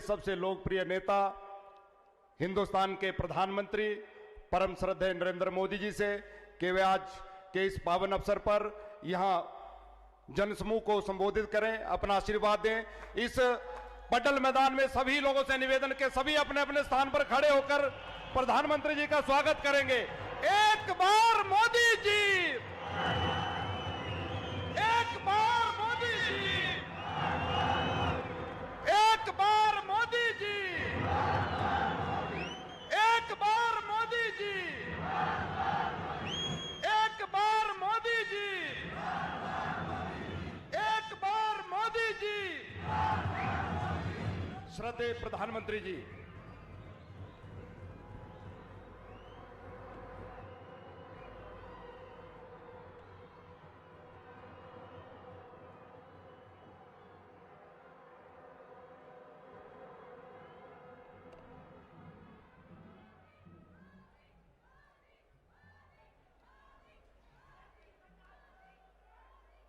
सबसे लोकप्रिय नेता, हिंदुस्तान के प्रधानमंत्री परम श्रद्धेय नरेंद्र मोदी जी से कि वे आज के इस पावन अवसर पर यहां जनसमूह को संबोधित करें, अपना आशीर्वाद दें। इस पटल मैदान में सभी लोगों से निवेदन के सभी अपने अपने स्थान पर खड़े होकर प्रधानमंत्री जी का स्वागत करेंगे। एक बार मोदी जी, एक बार मोदी जी, एक बार मोदी जी, एक बार मोदी जी, एक बार मोदी जी, एक बार मोदी जी। श्रद्धेय प्रधानमंत्री जी,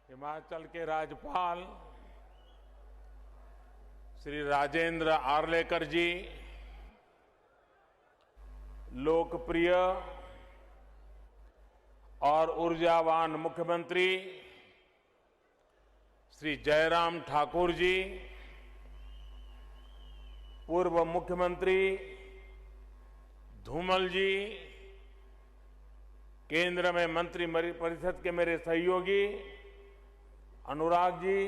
हिमाचल के राज्यपाल श्री राजेंद्र आर्लेकर जी, लोकप्रिय और ऊर्जावान मुख्यमंत्री श्री जयराम ठाकुर जी, पूर्व मुख्यमंत्री धूमल जी, केंद्र में मंत्रिपरिषद के मेरे सहयोगी अनुराग जी,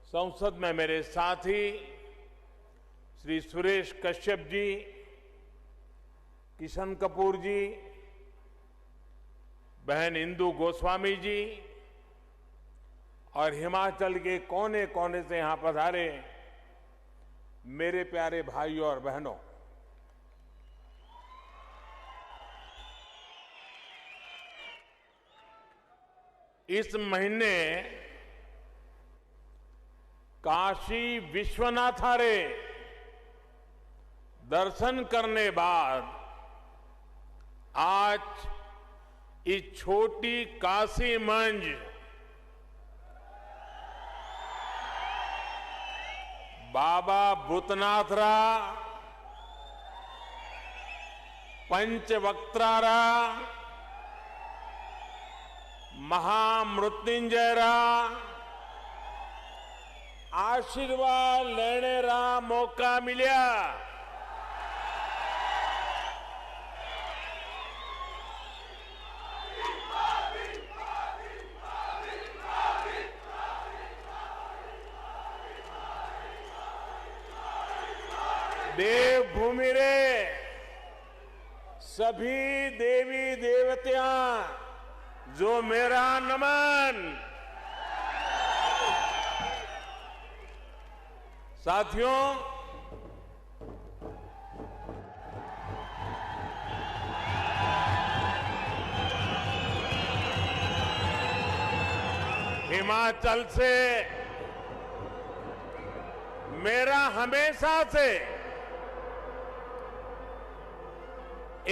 संसद में मेरे साथी श्री सुरेश कश्यप जी, किशन कपूर जी, बहन इंदु गोस्वामी जी और हिमाचल के कोने कोने से यहां पधारे मेरे प्यारे भाइयों और बहनों, इस महीने काशी विश्वनाथारे दर्शन करने बाद आज इस छोटी काशी मंज बाबा भूतनाथरा, पंचवक्त्रारा, महामृत्युंजयरा आशीर्वाद लेने रा मौका मिलिया। देवभूमि रे सभी देवी देवतियां जो मेरा नमन। साथियों, हिमाचल से मेरा हमेशा से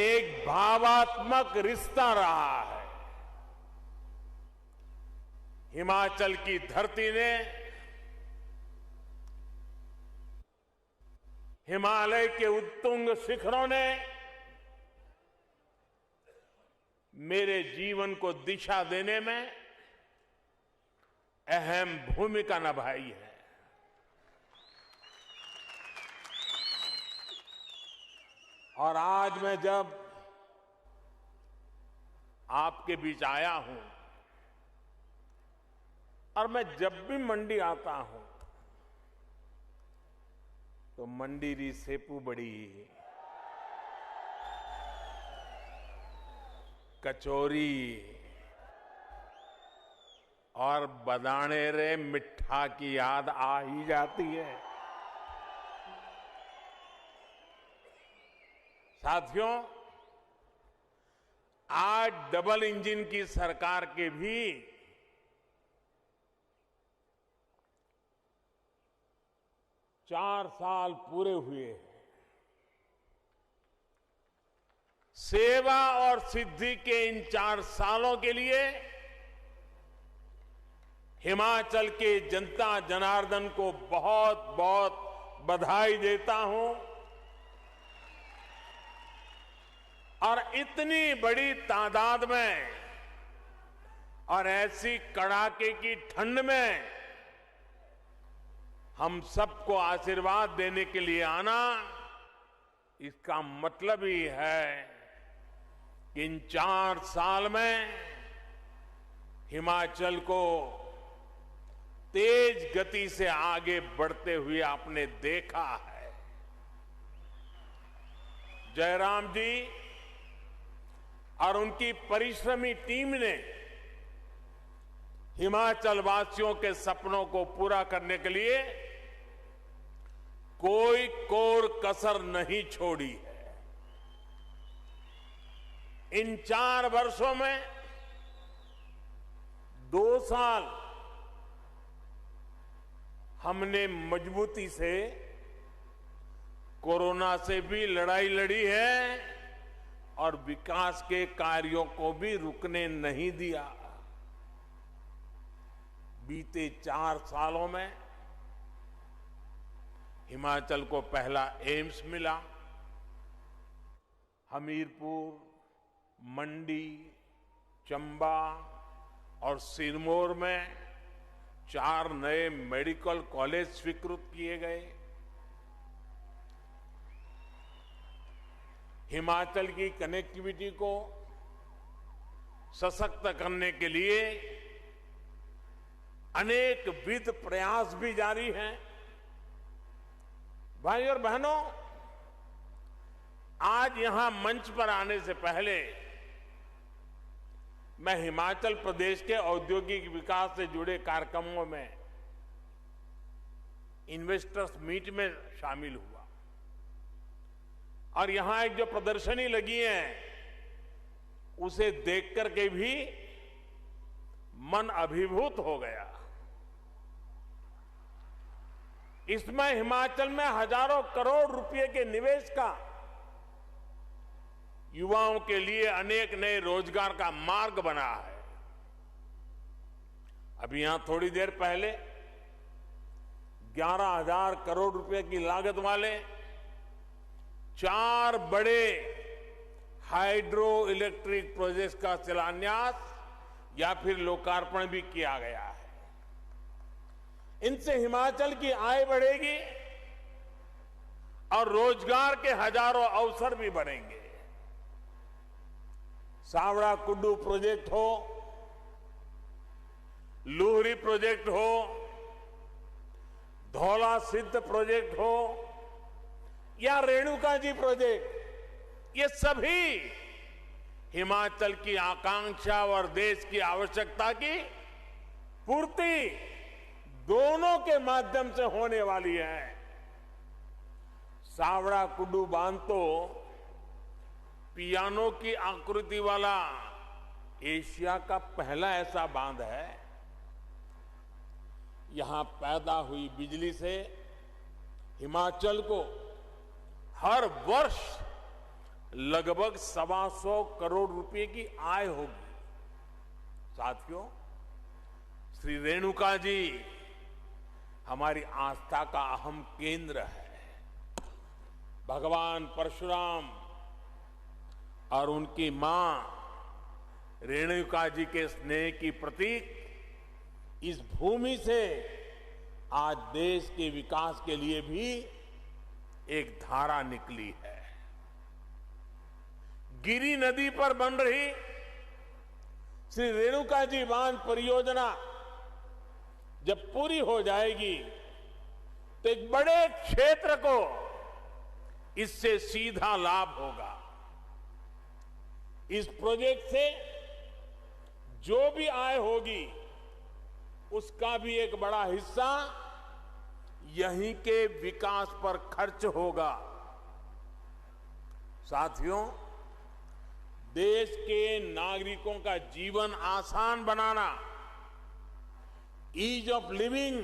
एक भावात्मक रिश्ता रहा है। हिमाचल की धरती ने, हिमालय के उत्तुंग शिखरों ने मेरे जीवन को दिशा देने में अहम भूमिका निभाई है। और आज मैं जब आपके बीच आया हूं और मैं जब भी मंडी आता हूं तो मंडी री सेपू बड़ी, कचौरी और बदाने रे मिठा की याद आ ही जाती है। साथियों, आज डबल इंजन की सरकार के भी 4 साल पूरे हुए हैं। सेवा और सिद्धि के इन 4 सालों के लिए हिमाचल के जनता जनार्दन को बहुत बहुत बधाई देता हूं और इतनी बड़ी तादाद में और ऐसी कड़ाके की ठंड में हम सबको आशीर्वाद देने के लिए आना, इसका मतलब ही है कि इन 4 साल में हिमाचल को तेज गति से आगे बढ़ते हुए आपने देखा है। जयराम जी और उनकी परिश्रमी टीम ने हिमाचल वासियों के सपनों को पूरा करने के लिए कोई कोर कसर नहीं छोड़ी है। इन 4 वर्षों में 2 साल हमने मजबूती से कोरोना से भी लड़ाई लड़ी है और विकास के कार्यों को भी रुकने नहीं दिया। बीते 4 सालों में हिमाचल को पहला एम्स मिला, हमीरपुर, मंडी, चंबा और सिरमौर में 4 नए मेडिकल कॉलेज स्वीकृत किए गए। हिमाचल की कनेक्टिविटी को सशक्त करने के लिए अनेक विध प्रयास भी जारी हैं। भाई और बहनों, आज यहां मंच पर आने से पहले मैं हिमाचल प्रदेश के औद्योगिक विकास से जुड़े कार्यक्रमों में इन्वेस्टर्स मीट में शामिल हुआ और यहां एक जो प्रदर्शनी लगी है उसे देख करके भी मन अभिभूत हो गया। इसमें हिमाचल में हजारों करोड़ रुपए के निवेश का, युवाओं के लिए अनेक नए रोजगार का मार्ग बना है। अभी यहां थोड़ी देर पहले 11,000 करोड़ रुपए की लागत वाले 4 बड़े हाइड्रो इलेक्ट्रिक प्रोजेक्ट का शिलान्यास या फिर लोकार्पण भी किया गया है। इनसे हिमाचल की आय बढ़ेगी और रोजगार के हजारों अवसर भी बढ़ेंगे। सावड़ा कुड्डू प्रोजेक्ट हो, लूहरी प्रोजेक्ट हो, धौला सिद्ध प्रोजेक्ट हो या रेणुका जी प्रोजेक्ट, ये सभी हिमाचल की आकांक्षा और देश की आवश्यकता की पूर्ति दोनों के माध्यम से होने वाली है। सावड़ा कुड्डू बांध तो पियानो की आकृति वाला एशिया का पहला ऐसा बांध है। यहां पैदा हुई बिजली से हिमाचल को हर वर्ष लगभग 125 करोड़ रुपए की आय होगी। साथियों, श्री रेणुका जी हमारी आस्था का अहम केंद्र है। भगवान परशुराम और उनकी मां रेणुका जी के स्नेह की प्रतीक इस भूमि से आज देश के विकास के लिए भी एक धारा निकली है। गिरी नदी पर बन रही श्री रेणुका जी बांध परियोजना जब पूरी हो जाएगी तो एक बड़े क्षेत्र को इससे सीधा लाभ होगा। इस प्रोजेक्ट से जो भी आय होगी उसका भी एक बड़ा हिस्सा यहीं के विकास पर खर्च होगा। साथियों, देश के नागरिकों का जीवन आसान बनाना, ईज ऑफ लिविंग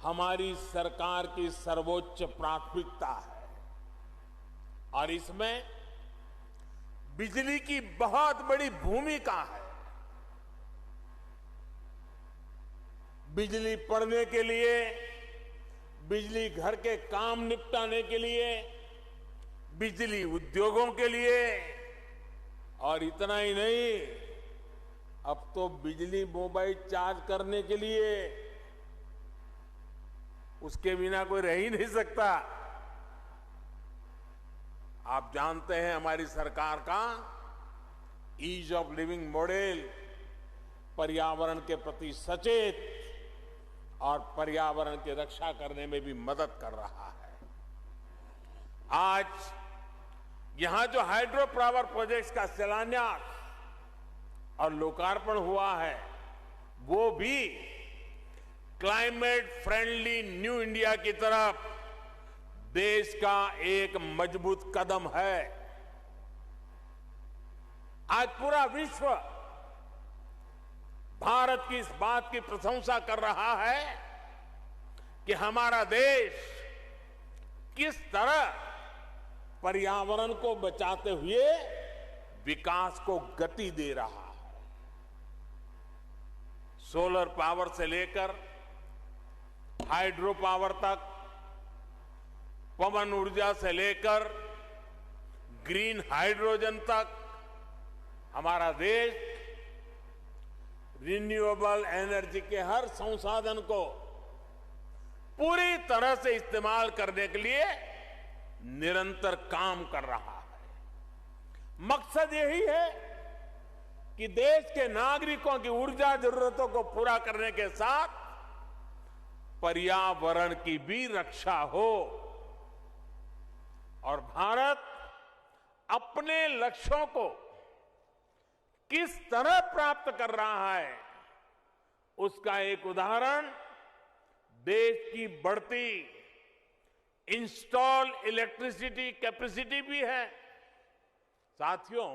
हमारी सरकार की सर्वोच्च प्राथमिकता है और इसमें बिजली की बहुत बड़ी भूमिका है। बिजली पड़ने के लिए बिजली घर के काम निपटाने के लिए, बिजली उद्योगों के लिए, और इतना ही नहीं, अब तो बिजली मोबाइल चार्ज करने के लिए, उसके बिना कोई रह ही नहीं सकता। आप जानते हैं हमारी सरकार का ईज ऑफ लिविंग मॉडल पर्यावरण के प्रति सचेत और पर्यावरण की रक्षा करने में भी मदद कर रहा है। आज यहां जो हाइड्रो पावर प्रोजेक्ट्स का शिलान्यास और लोकार्पण हुआ है, वो भी क्लाइमेट फ्रेंडली न्यू इंडिया की तरफ देश का एक मजबूत कदम है। आज पूरा विश्व भारत की इस बात की प्रशंसा कर रहा है कि हमारा देश किस तरह पर्यावरण को बचाते हुए विकास को गति दे रहा है। सोलर पावर से लेकर हाइड्रो पावर तक, पवन ऊर्जा से लेकर ग्रीन हाइड्रोजन तक, हमारा देश रिन्यूएबल एनर्जी के हर संसाधन को पूरी तरह से इस्तेमाल करने के लिए निरंतर काम कर रहा है। मकसद यही है कि देश के नागरिकों की ऊर्जा जरूरतों को पूरा करने के साथ पर्यावरण की भी रक्षा हो और भारत अपने लक्ष्यों को किस तरह प्राप्त कर रहा है, उसका एक उदाहरण देश की बढ़ती इंस्टॉल इलेक्ट्रिसिटी कैपेसिटी भी है। साथियों,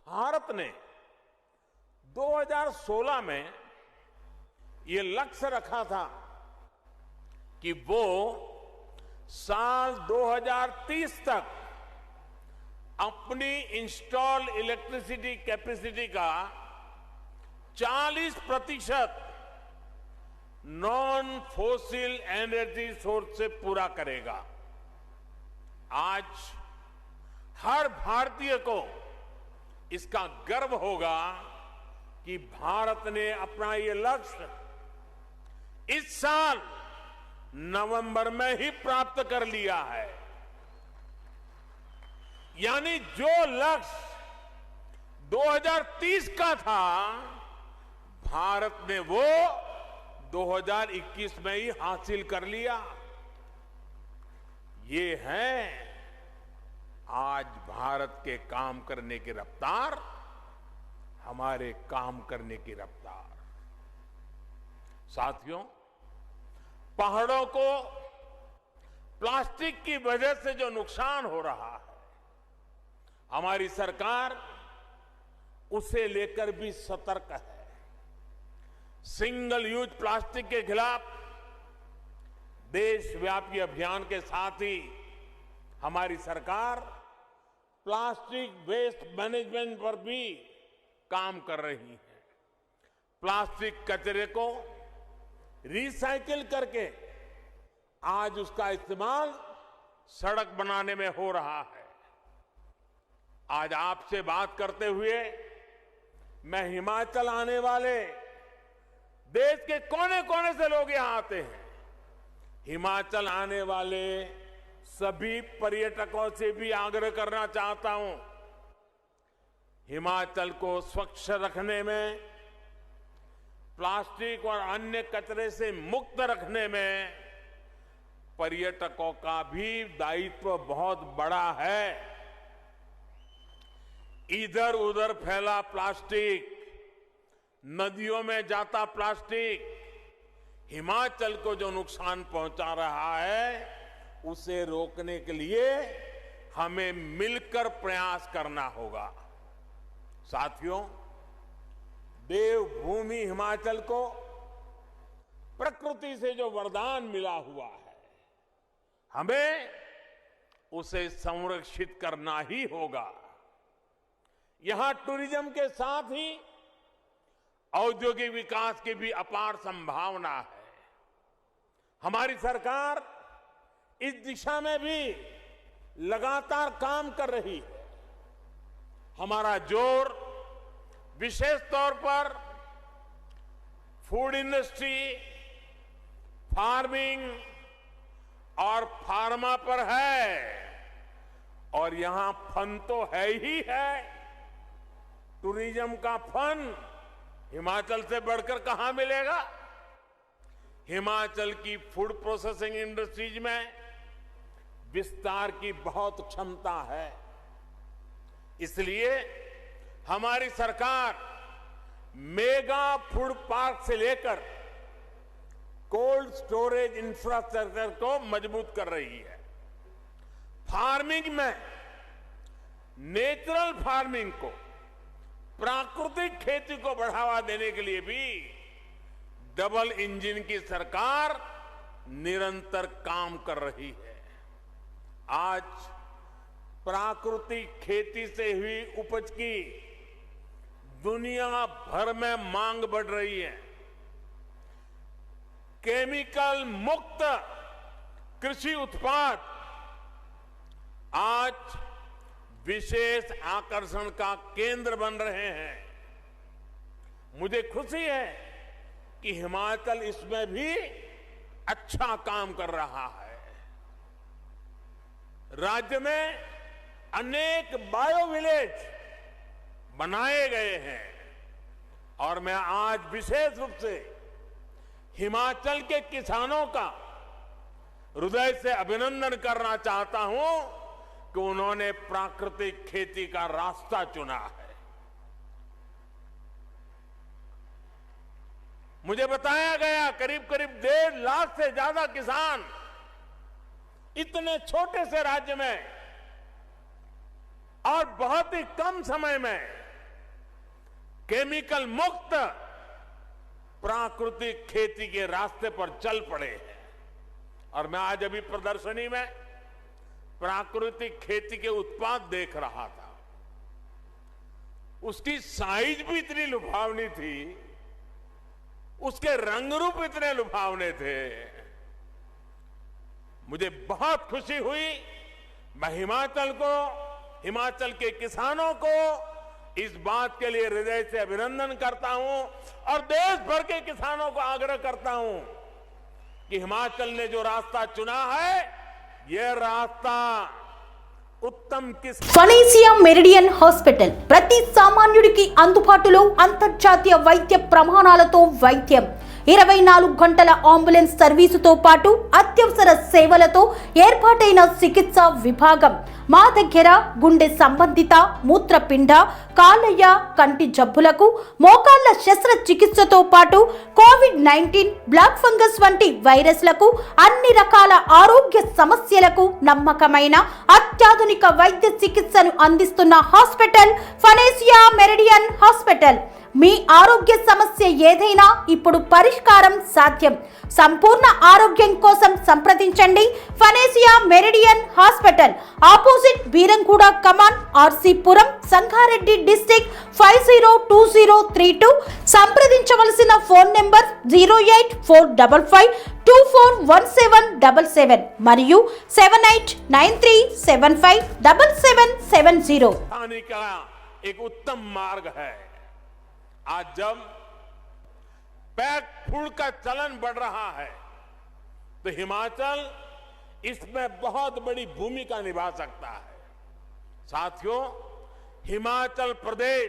भारत ने 2016 में ये लक्ष्य रखा था कि वो साल 2030 तक अपनी इंस्टॉल इलेक्ट्रिसिटी कैपेसिटी का 40% नॉन फोसिल एनर्जी सोर्स से पूरा करेगा। आज हर भारतीय को इसका गर्व होगा कि भारत ने अपना ये लक्ष्य इस साल नवंबर में ही प्राप्त कर लिया है। यानी जो लक्ष्य 2030 का था, भारत ने वो 2021 में ही हासिल कर लिया। ये है आज भारत के काम करने की रफ्तार, हमारे काम करने की रफ्तार। साथियों, पहाड़ों को प्लास्टिक की वजह से जो नुकसान हो रहा है, हमारी सरकार उसे लेकर भी सतर्क है। सिंगल यूज प्लास्टिक के खिलाफ देशव्यापी अभियान के साथ ही हमारी सरकार प्लास्टिक वेस्ट मैनेजमेंट पर भी काम कर रही है। प्लास्टिक कचरे को रिसाइकिल करके आज उसका इस्तेमाल सड़क बनाने में हो रहा है। आज आपसे बात करते हुए मैं हिमाचल आने वाले देश के कोने कोने से लोग यहां आते हैं। हिमाचल आने वाले सभी पर्यटकों से भी आग्रह करना चाहता हूं, हिमाचल को स्वच्छ रखने में, प्लास्टिक और अन्य कचरे से मुक्त रखने में पर्यटकों का भी दायित्व बहुत बड़ा है। इधर उधर फैला प्लास्टिक, नदियों में जाता प्लास्टिक हिमाचल को जो नुकसान पहुंचा रहा है, उसे रोकने के लिए हमें मिलकर प्रयास करना होगा। साथियों, देवभूमि हिमाचल को प्रकृति से जो वरदान मिला हुआ है, हमें उसे संरक्षित करना ही होगा। यहां टूरिज्म के साथ ही औद्योगिक विकास की भी अपार संभावना है। हमारी सरकार इस दिशा में भी लगातार काम कर रही है। हमारा जोर विशेष तौर पर फूड इंडस्ट्री, फार्मिंग और फार्मा पर है, और यहां फन तो है ही है। टूरिज्म का फन हिमाचल से बढ़कर कहां मिलेगा। हिमाचल की फूड प्रोसेसिंग इंडस्ट्रीज में विस्तार की बहुत क्षमता है। इसलिए हमारी सरकार मेगा फूड पार्क से लेकर कोल्ड स्टोरेज इंफ्रास्ट्रक्चर को मजबूत कर रही है। फार्मिंग में नेचुरल फार्मिंग को, प्राकृतिक खेती को बढ़ावा देने के लिए भी डबल इंजन की सरकार निरंतर काम कर रही है। आज प्राकृतिक खेती से हुई उपज की दुनिया भर में मांग बढ़ रही है। केमिकल मुक्त कृषि उत्पाद आज विशेष आकर्षण का केंद्र बन रहे हैं। मुझे खुशी है कि हिमाचल इसमें भी अच्छा काम कर रहा है। राज्य में अनेक बायो विलेज बनाए गए हैं, और मैं आज विशेष रूप से हिमाचल के किसानों का हृदय से अभिनंदन करना चाहता हूं कि उन्होंने प्राकृतिक खेती का रास्ता चुना है। मुझे बताया गया करीब 1.5 लाख से ज्यादा किसान इतने छोटे से राज्य में और बहुत ही कम समय में केमिकल मुक्त प्राकृतिक खेती के रास्ते पर चल पड़े हैं। और मैं आज अभी प्रदर्शनी में प्राकृतिक खेती के उत्पाद देख रहा था। उसकी साइज भी इतनी लुभावनी थी, उसके रंग रूप इतने लुभावने थे। मुझे बहुत खुशी हुई। मैं हिमाचल के किसानों को इस बात के लिए हृदय से अभिनंदन करता हूं, और देश भर के किसानों को आग्रह करता हूं कि हिमाचल ने जो रास्ता चुना है, यह रास्ता उत्तम ఫనేసియా మెరిడియన్ హాస్పిటల్ ప్రతి సామాన్యుడికి అందుబాటులో అంతర్జాతీయ వైద్య ప్రమాణాలతో వైద్యం, 24 గంటల అంబులెన్స్ సర్వీసుతో పాటు అత్యవసర సేవలతో ఏర్పాటైన చికిత్స విభాగం. మా దగ్గర గుండె సంబంధిత, మూత్రపిండ, కాలేయ, కంటి జబ్బులకు, మోకాళ్ల శస్త్రచికిత్సతో పాటు కోవిడ్-19, బ్లాక్ ఫంగస్ వంటి వైరస్లకు, అన్ని రకాల ఆరోగ్య సమస్యలకు నమ్మకమైన అత్యాధునిక వైద్య చికిత్సను అందిస్తున్న హాస్పిటల్ ఫనేసియా మెరిడియన్ హాస్పిటల్. మీ ఆరోగ్య సమస్య ఏదైనా ఇప్పుడు పరిష్కారం సాధ్యం. సంపూర్ణ ఆరోగ్యం కోసం సంప్రదించండి panacea meridian hospital, opposite Beeramguda Kaman, RC Puram, Sangareddy district 502032. సంప్రదించవలసిన ఫోన్ నెంబర్ 08455241777 మరియు 7893757770. आने का एक उत्तम मार्ग है। आज जब पैक फूड का चलन बढ़ रहा है, तो हिमाचल इसमें बहुत बड़ी भूमिका निभा सकता है। साथियों, हिमाचल प्रदेश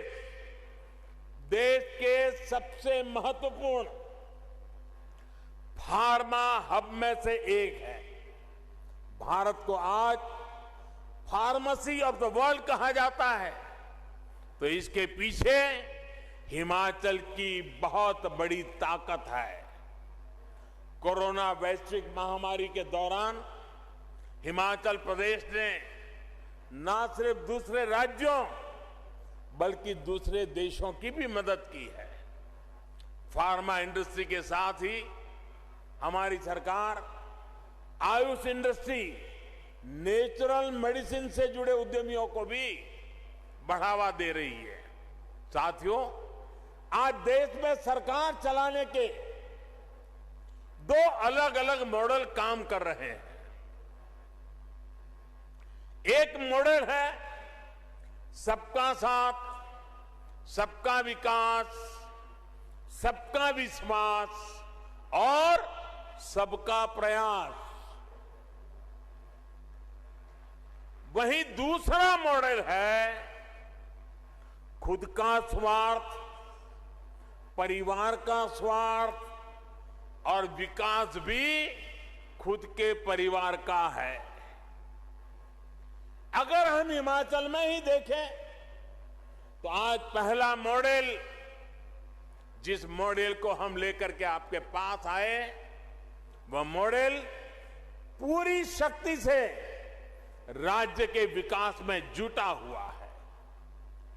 देश के सबसे महत्वपूर्ण फार्मा हब में से एक है। भारत को आज फार्मेसी ऑफ द वर्ल्ड कहा जाता है, तो इसके पीछे हिमाचल की बहुत बड़ी ताकत है। कोरोना वैश्विक महामारी के दौरान हिमाचल प्रदेश ने न सिर्फ दूसरे राज्यों बल्कि दूसरे देशों की भी मदद की है। फार्मा इंडस्ट्री के साथ ही हमारी सरकार आयुष इंडस्ट्री, नेचुरल मेडिसिन से जुड़े उद्यमियों को भी बढ़ावा दे रही है। साथियों, आज देश में सरकार चलाने के दो अलग अलग मॉडल काम कर रहे हैं। एक मॉडल है सबका साथ, सबका विकास, सबका विश्वास और सबका प्रयास। वहीं दूसरा मॉडल है खुद का स्वार्थ, परिवार का स्वार्थ और विकास भी खुद के परिवार का है। अगर हम हिमाचल में ही देखें तो आज पहला मॉडल, जिस मॉडल को हम लेकर के आपके पास आए, वह मॉडल पूरी शक्ति से राज्य के विकास में जुटा हुआ है।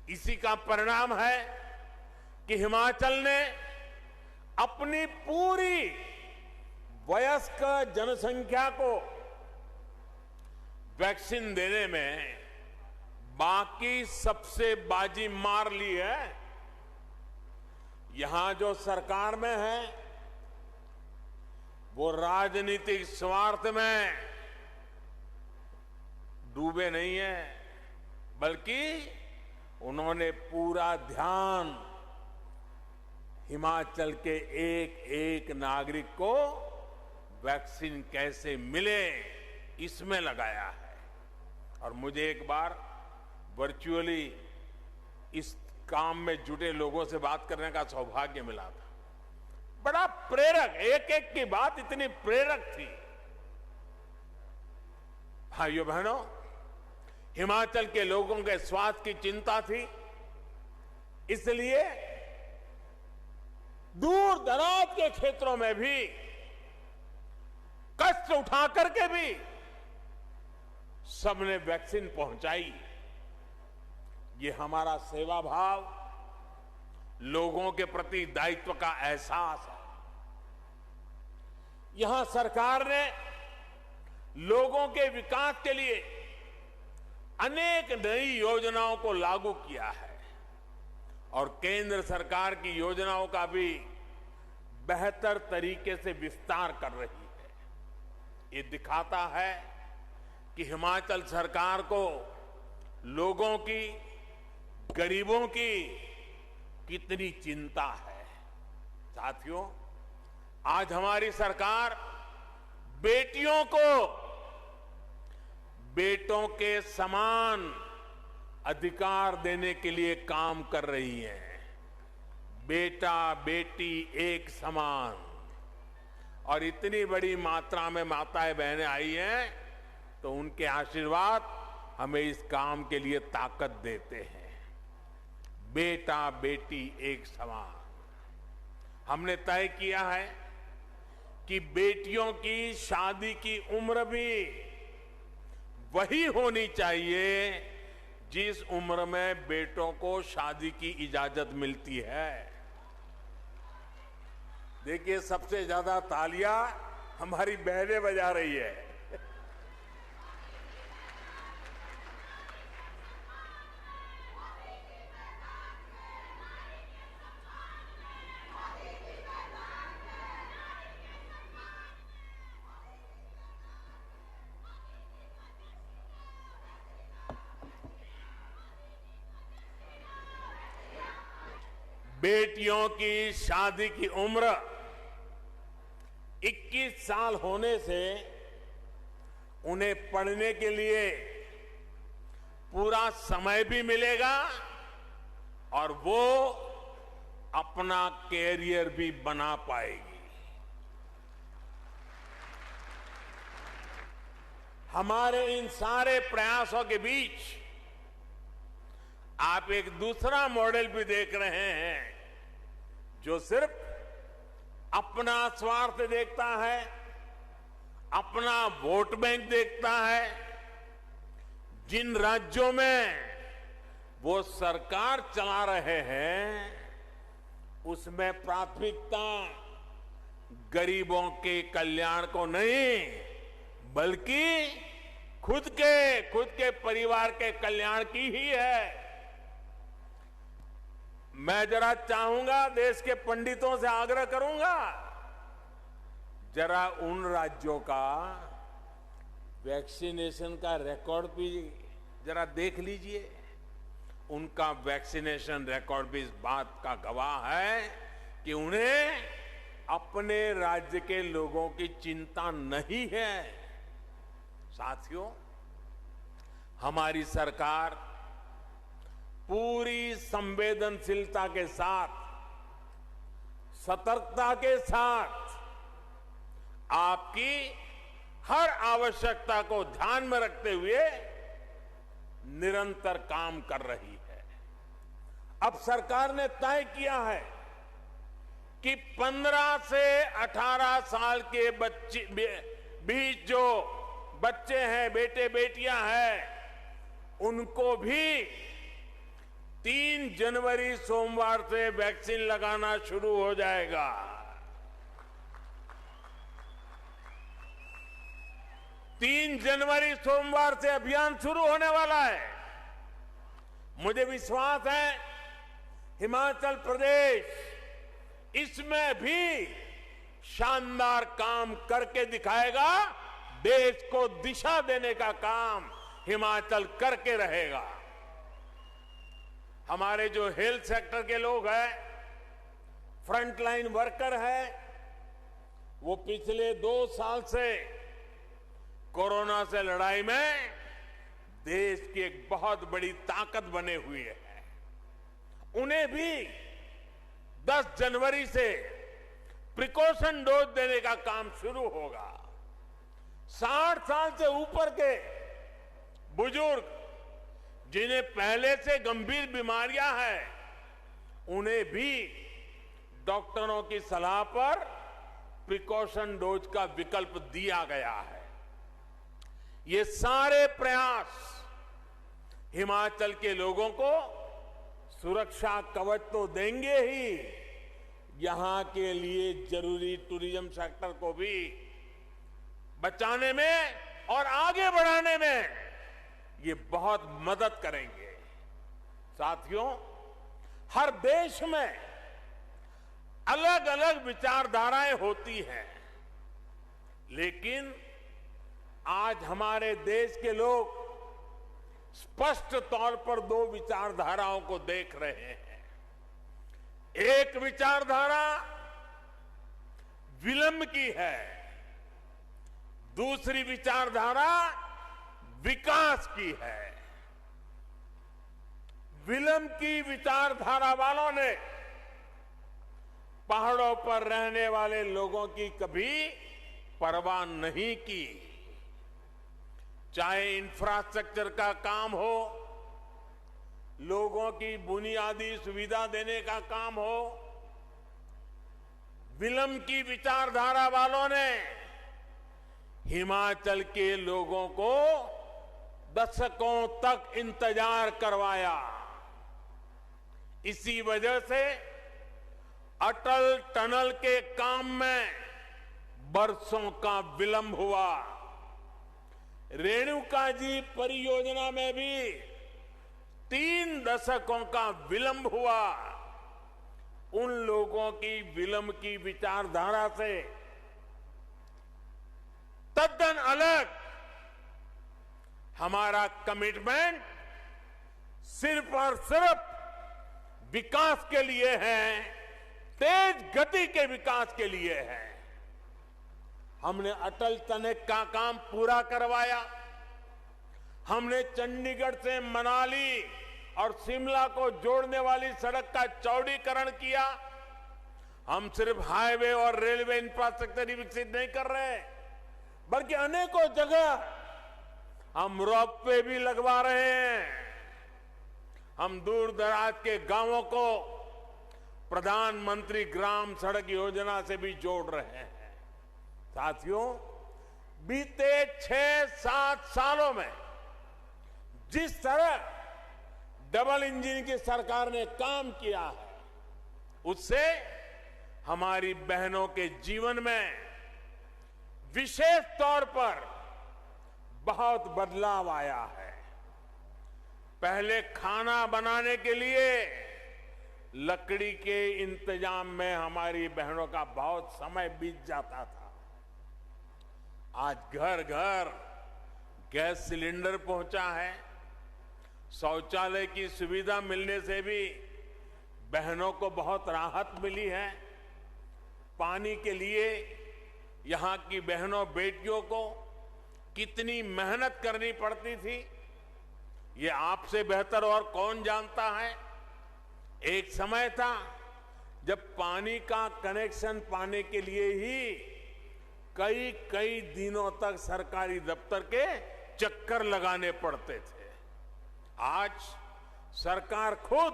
इसी का परिणाम है कि हिमाचल ने अपनी पूरी वयस्क जनसंख्या को वैक्सीन देने में बाकी सबसे बाजी मार ली है। यहां जो सरकार में है वो राजनीतिक स्वार्थ में डूबे नहीं है, बल्कि उन्होंने पूरा ध्यान हिमाचल के एक एक नागरिक को वैक्सीन कैसे मिले इसमें लगाया है। और मुझे एक बार वर्चुअली इस काम में जुटे लोगों से बात करने का सौभाग्य मिला था। बड़ा प्रेरक, एक एक की बात इतनी प्रेरक थी। भाइयों बहनों, हिमाचल के लोगों के स्वास्थ्य की चिंता थी, इसलिए दूर दराज के क्षेत्रों में भी कष्ट उठा करके भी सबने वैक्सीन पहुंचाई। ये हमारा सेवा भाव, लोगों के प्रति दायित्व का एहसास है। यहां सरकार ने लोगों के विकास के लिए अनेक नई योजनाओं को लागू किया है और केंद्र सरकार की योजनाओं का भी बेहतर तरीके से विस्तार कर रही है। ये दिखाता है कि हिमाचल सरकार को लोगों की, गरीबों की कितनी चिंता है। साथियों, आज हमारी सरकार बेटियों को बेटों के समान अधिकार देने के लिए काम कर रही है। बेटा बेटी एक समान, और इतनी बड़ी मात्रा में माताएं बहनें आई हैं तो उनके आशीर्वाद हमें इस काम के लिए ताकत देते हैं। बेटा बेटी एक समान। हमने तय किया है कि बेटियों की शादी की उम्र भी वही होनी चाहिए जिस उम्र में बेटों को शादी की इजाजत मिलती है। देखिए, सबसे ज्यादा तालियां हमारी बहनें बजा रही है। बेटियों की शादी की उम्र 21 साल होने से उन्हें पढ़ने के लिए पूरा समय भी मिलेगा और वो अपना कैरियर भी बना पाएगी। हमारे इन सारे प्रयासों के बीच आप एक दूसरा मॉडल भी देख रहे हैं जो सिर्फ अपना स्वार्थ देखता है, अपना वोट बैंक देखता है। जिन राज्यों में वो सरकार चला रहे हैं उसमें प्राथमिकता गरीबों के कल्याण को नहीं, बल्कि खुद के परिवार के कल्याण की ही है। मैं जरा चाहूंगा, देश के पंडितों से आग्रह करूंगा, जरा उन राज्यों का वैक्सीनेशन का रिकॉर्ड भी जरा देख लीजिए। उनका वैक्सीनेशन रिकॉर्ड भी इस बात का गवाह है कि उन्हें अपने राज्य के लोगों की चिंता नहीं है। साथियों, हमारी सरकार पूरी संवेदनशीलता के साथ, सतर्कता के साथ आपकी हर आवश्यकता को ध्यान में रखते हुए निरंतर काम कर रही है। अब सरकार ने तय किया है कि 15 से 18 साल के बच्चे बीच जो बच्चे हैं, बेटे बेटियां हैं, उनको भी 3 जनवरी सोमवार से वैक्सीन लगाना शुरू हो जाएगा। 3 जनवरी सोमवार से अभियान शुरू होने वाला है। मुझे विश्वास है हिमाचल प्रदेश इसमें भी शानदार काम करके दिखाएगा। देश को दिशा देने का काम हिमाचल करके रहेगा। हमारे जो हेल्थ सेक्टर के लोग हैं, फ्रंटलाइन वर्कर हैं, वो पिछले 2 साल से कोरोना से लड़ाई में देश की एक बहुत बड़ी ताकत बने हुए हैं। उन्हें भी 10 जनवरी से प्रिकॉशन डोज देने का काम शुरू होगा। 60 साल से ऊपर के बुजुर्ग जिन्हें पहले से गंभीर बीमारियां हैं, उन्हें भी डॉक्टरों की सलाह पर प्रिकॉशन डोज का विकल्प दिया गया है। ये सारे प्रयास हिमाचल के लोगों को सुरक्षा कवच तो देंगे ही, यहां के लिए जरूरी टूरिज्म सेक्टर को भी बचाने में और आगे बढ़ाने में ये बहुत मदद करेंगे। साथियों, हर देश में अलग अलग विचारधाराएं होती हैं, लेकिन आज हमारे देश के लोग स्पष्ट तौर पर 2 विचारधाराओं को देख रहे हैं। एक विचारधारा विलंब की है, दूसरी विचारधारा विकास की है। विलंब की विचारधारा वालों ने पहाड़ों पर रहने वाले लोगों की कभी परवाह नहीं की, चाहे इंफ्रास्ट्रक्चर का काम हो, लोगों की बुनियादी सुविधा देने का काम हो। विलंब की विचारधारा वालों ने हिमाचल के लोगों को दशकों तक इंतजार करवाया। इसी वजह से अटल टनल के काम में बरसों का विलंब हुआ। रेणुका जी परियोजना में भी 3 दशकों का विलंब हुआ। उन लोगों की विलंब की विचारधारा से तद्दन अलग हमारा कमिटमेंट सिर्फ और सिर्फ विकास के लिए है, तेज गति के विकास के लिए है। हमने अटल टनल का काम पूरा करवाया। हमने चंडीगढ़ से मनाली और शिमला को जोड़ने वाली सड़क का चौड़ीकरण किया। हम सिर्फ हाईवे और रेलवे इंफ्रास्ट्रक्चर ही विकसित नहीं कर रहे, बल्कि अनेकों जगह हम रोपवे भी लगवा रहे हैं। हम दूर दराज के गांवों को प्रधानमंत्री ग्राम सड़क योजना से भी जोड़ रहे हैं। साथियों, बीते 6-7 सालों में जिस तरह डबल इंजन की सरकार ने काम किया है, उससे हमारी बहनों के जीवन में विशेष तौर पर बहुत बदलाव आया है। पहले खाना बनाने के लिए लकड़ी के इंतजाम में हमारी बहनों का बहुत समय बीत जाता था। आज घर घर गैस सिलेंडर पहुंचा है। शौचालय की सुविधा मिलने से भी बहनों को बहुत राहत मिली है। पानी के लिए यहां की बहनों बेटियों को कितनी मेहनत करनी पड़ती थी, ये आपसे बेहतर और कौन जानता है। एक समय था जब पानी का कनेक्शन पाने के लिए ही कई कई दिनों तक सरकारी दफ्तर के चक्कर लगाने पड़ते थे। आज सरकार खुद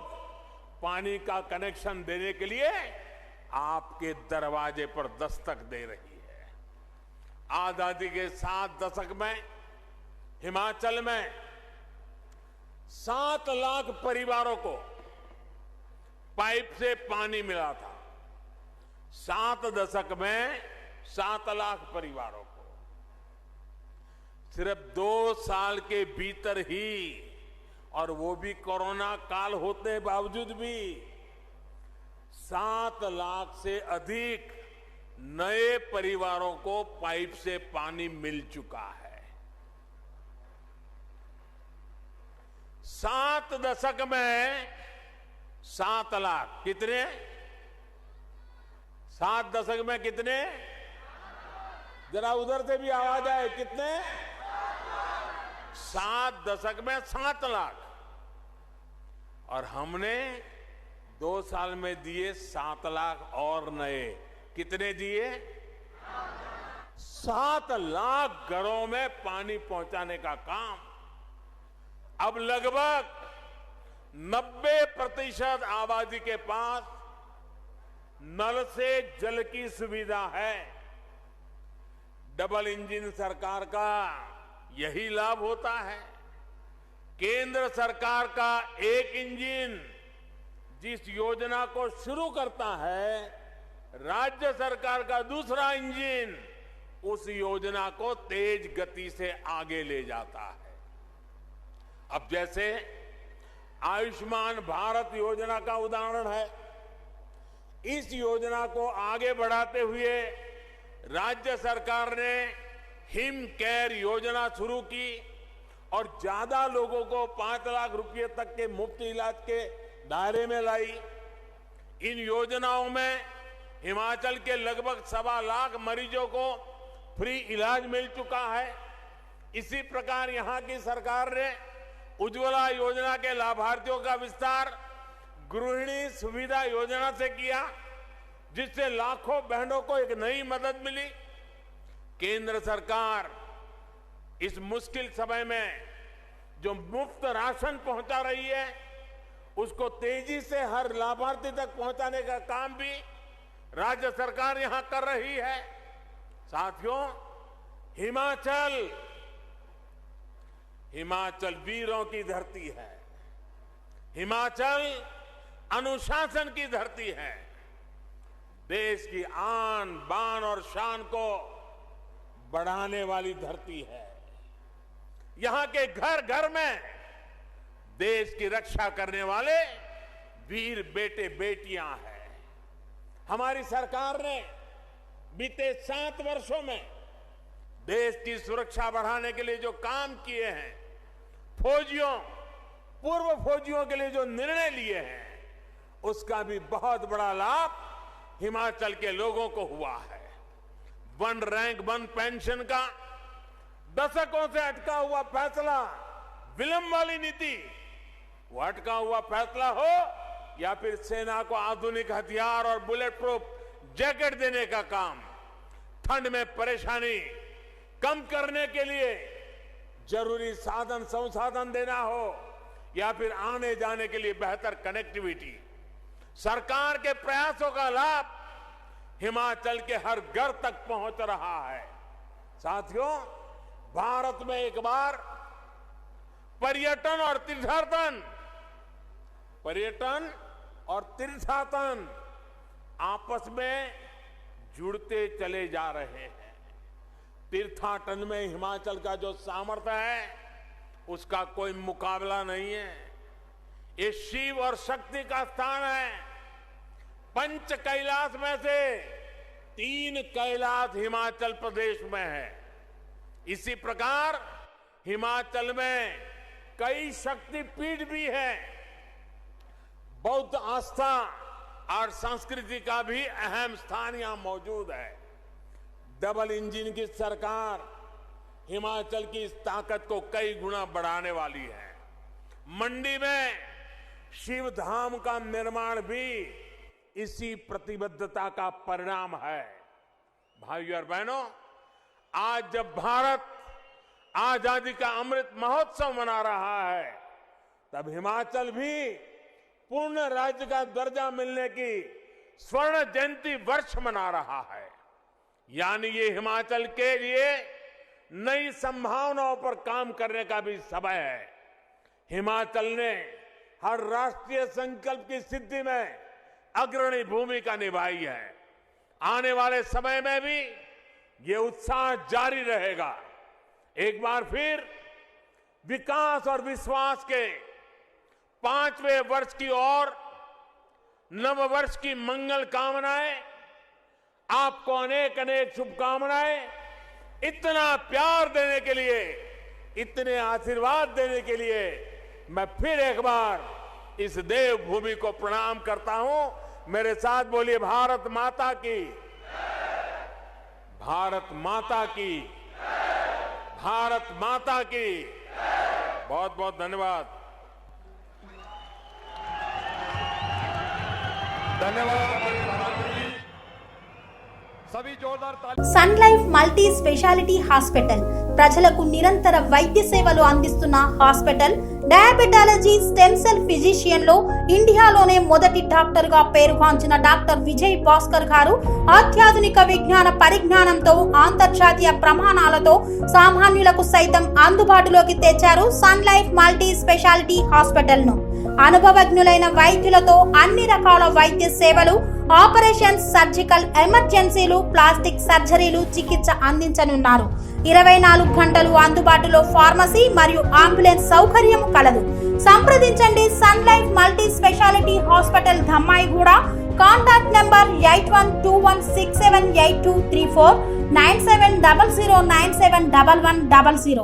पानी का कनेक्शन देने के लिए आपके दरवाजे पर दस्तक दे रही है। आजादी के 7 दशक में हिमाचल में 7 लाख परिवारों को पाइप से पानी मिला था। 7 दशक में 7 लाख परिवारों को सिर्फ 2 साल के भीतर ही, और वो भी कोरोना काल होते बावजूद भी 7 लाख से अधिक नए परिवारों को पाइप से पानी मिल चुका है। 7 दशक में 7 लाख कितने? 7 दशक में कितने? जरा उधर से भी आवाज आए, कितने? 7 दशक में 7 लाख। और हमने 2 साल में दिए 7 लाख और नए। कितने दिए? 7 लाख घरों में पानी पहुंचाने का काम। अब लगभग 90% आबादी के पास नल से जल की सुविधा है। डबल इंजन सरकार का यही लाभ होता है। केंद्र सरकार का एक इंजन जिस योजना को शुरू करता है, राज्य सरकार का दूसरा इंजन उस योजना को तेज गति से आगे ले जाता है। अब जैसे आयुष्मान भारत योजना का उदाहरण है, इस योजना को आगे बढ़ाते हुए राज्य सरकार ने हिम केयर योजना शुरू की और ज्यादा लोगों को 5 लाख रुपए तक के मुफ्त इलाज के दायरे में लाई। इन योजनाओं में हिमाचल के लगभग 1.25 लाख मरीजों को फ्री इलाज मिल चुका है। इसी प्रकार यहां की सरकार ने उज्ज्वला योजना के लाभार्थियों का विस्तार गृहिणी सुविधा योजना से किया, जिससे लाखों बहनों को एक नई मदद मिली। केंद्र सरकार इस मुश्किल समय में जो मुफ्त राशन पहुंचा रही है, उसको तेजी से हर लाभार्थी तक पहुंचाने का काम भी राज्य सरकार यहां कर रही है। साथियों, हिमाचल वीरों की धरती है। हिमाचल अनुशासन की धरती है। देश की आन बान और शान को बढ़ाने वाली धरती है। यहां के घर घर में देश की रक्षा करने वाले वीर बेटे बेटियां हैं। हमारी सरकार ने बीते 7 वर्षों में देश की सुरक्षा बढ़ाने के लिए जो काम किए हैं, फौजियों, पूर्व फौजियों के लिए जो निर्णय लिए हैं, उसका भी बहुत बड़ा लाभ हिमाचल के लोगों को हुआ है। 1 रैंक 1 पेंशन का दशकों से अटका हुआ फैसला, विलंब वाली नीति, वो अटका हुआ फैसला हो या फिर सेना को आधुनिक हथियार और बुलेट प्रूफ जैकेट देने का काम, ठंड में परेशानी कम करने के लिए जरूरी साधन संसाधन देना हो या फिर आने जाने के लिए बेहतर कनेक्टिविटी, सरकार के प्रयासों का लाभ हिमाचल के हर घर तक पहुंच रहा है। साथियों, भारत में एक बार पर्यटन और तीर्थाटन आपस में जुड़ते चले जा रहे हैं। तीर्थाटन में हिमाचल का जो सामर्थ्य है, उसका कोई मुकाबला नहीं है। ये शिव और शक्ति का स्थान है। 5 कैलाश में से 3 कैलाश हिमाचल प्रदेश में है। इसी प्रकार हिमाचल में कई शक्तिपीठ भी है। बौद्ध आस्था और संस्कृति का भी अहम स्थान यहां मौजूद है। डबल इंजन की सरकार हिमाचल की इस ताकत को कई गुना बढ़ाने वाली है। मंडी में शिव धाम का निर्माण भी इसी प्रतिबद्धता का परिणाम है। भाइयों और बहनों, आज जब भारत आजादी का अमृत महोत्सव मना रहा है, तब हिमाचल भी पूर्ण राज्य का दर्जा मिलने की स्वर्ण जयंती वर्ष मना रहा है। यानी ये हिमाचल के लिए नई संभावनाओं पर काम करने का भी समय है। हिमाचल ने हर राष्ट्रीय संकल्प की सिद्धि में अग्रणी भूमिका निभाई है। आने वाले समय में भी ये उत्साह जारी रहेगा। एक बार फिर विकास और विश्वास के 5वें वर्ष की ओर नव वर्ष की मंगल कामनाएं, आपको अनेक अनेक शुभकामनाएं। इतना प्यार देने के लिए, इतने आशीर्वाद देने के लिए मैं फिर एक बार इस देवभूमि को प्रणाम करता हूं। मेरे साथ बोलिए, भारत माता की, भारत माता की, भारत माता की। बहुत बहुत धन्यवाद। सभी जोरदार ताली। Sun life multi speciality hospital ప్రజలకు నిరంతర వైద్య సేవలు అందిస్తున్న hospital. Diabetology, stem cell physician లో ఇండియాలోనే మొదటి డాక్టర్ గా పేరుగాంచిన డాక్టర్ విజయ్ భాస్కర్ గారు అత్యాధునిక విజ్ఞాన పరిజ్ఞానంతో అంతర్జాతీయ ప్రమాణాలతో సామాన్యులకు సైతం అందుబాటులోకి తెచ్చారు sun life multi speciality hospital ను. అనుభవజ్ఞులైన వైద్యులతో అన్ని రకాల వైద్య సేవలు, ఆపరేషన్స్, సర్జికల్ ఎమర్జెన్సీలు, ప్లాస్టిక్ సర్జరీలు, చికిత్స అందించనున్నారు. 24 గంటలు అందుబాటులో ఫార్మసీ మరియు అంబులెన్స్ సౌకర్యం కలదు. సంప్రదించండి sun life multi speciality hospital, Dammaiguda. Contact number 8121678234, 9700971100.